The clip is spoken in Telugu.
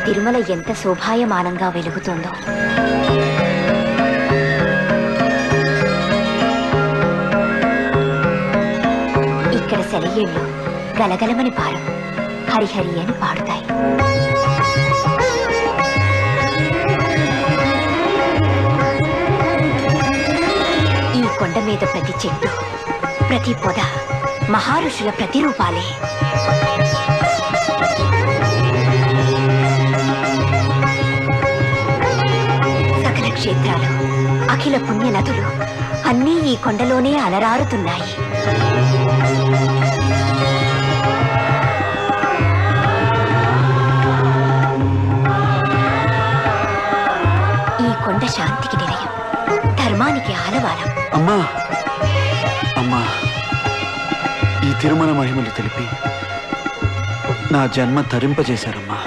తిరుమల ఎంత శోభాయమానంగా వెలుగుతోందో. ఇక్కడ సెలయేళ్లు గలగలమని పారు హరిహరి అని పాడుతాయి. ఈ కొండ మీద ప్రతి చెట్టు, ప్రతి పొద మహారుషుల ప్రతిరూపాలే. సకల క్షేత్రాలు, అఖిల పుణ్య నదులు అన్నీ ఈ కొండలోనే అలరారుతున్నాయి. ఈ కొండ శాంతికి నిలయం, ధర్మానికి ఆలవాలం. అమ్మా అమ్మా, ఈ తిరుమల మహిమలు తెలిపి నా జన్మ తరింపజేశారమ్మా.